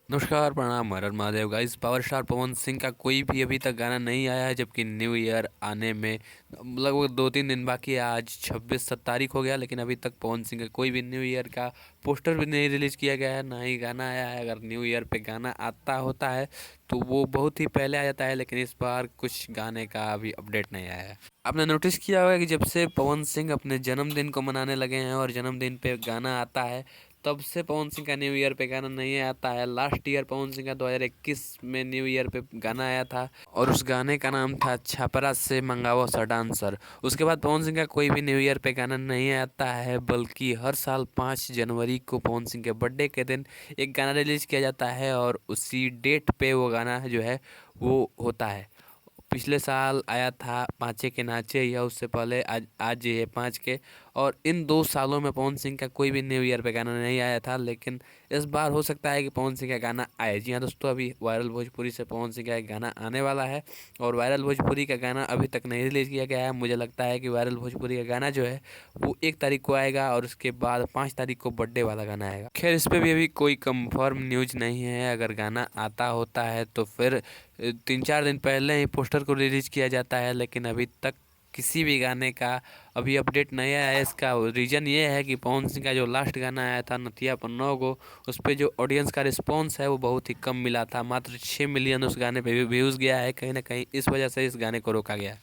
नमस्कार, प्रणाम, हर हर Mahadev guys. Power star Pawan Singh का कोई भी अभी तक गाना नहीं आया है, जबकि न्यू ईयर आने में लगभग 2-3 दिन बाकी है। आज 26 तारीख हो गया, लेकिन अभी तक पवन सिंह का कोई भी न्यू ईयर का पोस्टर भी नहीं रिलीज किया गया है, ना ही गाना आया है। अगर न्यू ईयर पे गाना आता होता है तो वो बहुत ही पहले आ जाता है, लेकिन इस बार कुछ गाने का अभी अपडेट नहीं आया है। आपने नोटिस किया होगा कि जब से पवन सिंह अपने जन्मदिन को मनाने लगे हैं और जन्मदिन पे गाना आता है, तब से पवन सिंह का न्यू ईयर पे गाना नहीं आता है। लास्ट ईयर पवन सिंह का 2021 में न्यू ईयर पे गाना आया था, और उस गाने का नाम था छपरा से मंगाओ सा डांसर। उसके बाद पवन सिंह का कोई भी न्यू ईयर पे गाना नहीं आता है, बल्कि हर साल 5 जनवरी को पवन सिंह के बर्थडे के दिन एक गाना रिलीज किया जाता है, और उसी डेट पे वो गाना जो है वो होता है। पिछले साल आया था पाँचे के नाचे, या उससे पहले आज आज ये 5 के। और इन 2 सालों में पवन सिंह का कोई भी न्यू ईयर पे गाना नहीं आया था, लेकिन इस बार हो सकता है कि पवन सिंह का गाना आए। जी हाँ दोस्तों, अभी वायरल भोजपुरी से पवन सिंह का एक गाना आने वाला है, और वायरल भोजपुरी का गाना अभी तक नहीं रिलीज़ किया गया है। मुझे लगता है कि वायरल भोजपुरी का गाना जो है वो 1 तारीख को आएगा, और उसके बाद 5 तारीख को बर्थडे वाला गाना आएगा। खैर, इस पर भी अभी कोई कंफर्म न्यूज नहीं है। अगर गाना आता होता है तो फिर 3-4 दिन पहले ही पोस्टर को रिलीज किया जाता है, लेकिन अभी तक किसी भी गाने का अभी अपडेट नहीं आया है। इसका रीज़न ये है कि पवन सिंह का जो लास्ट गाना आया था नथिया पन्नो को, उस पर जो ऑडियंस का रिस्पॉन्स है वो बहुत ही कम मिला था। मात्र 6 मिलियन उस गाने पे व्यूज़ गया है। कहीं ना कहीं इस वजह से इस गाने को रोका गया है।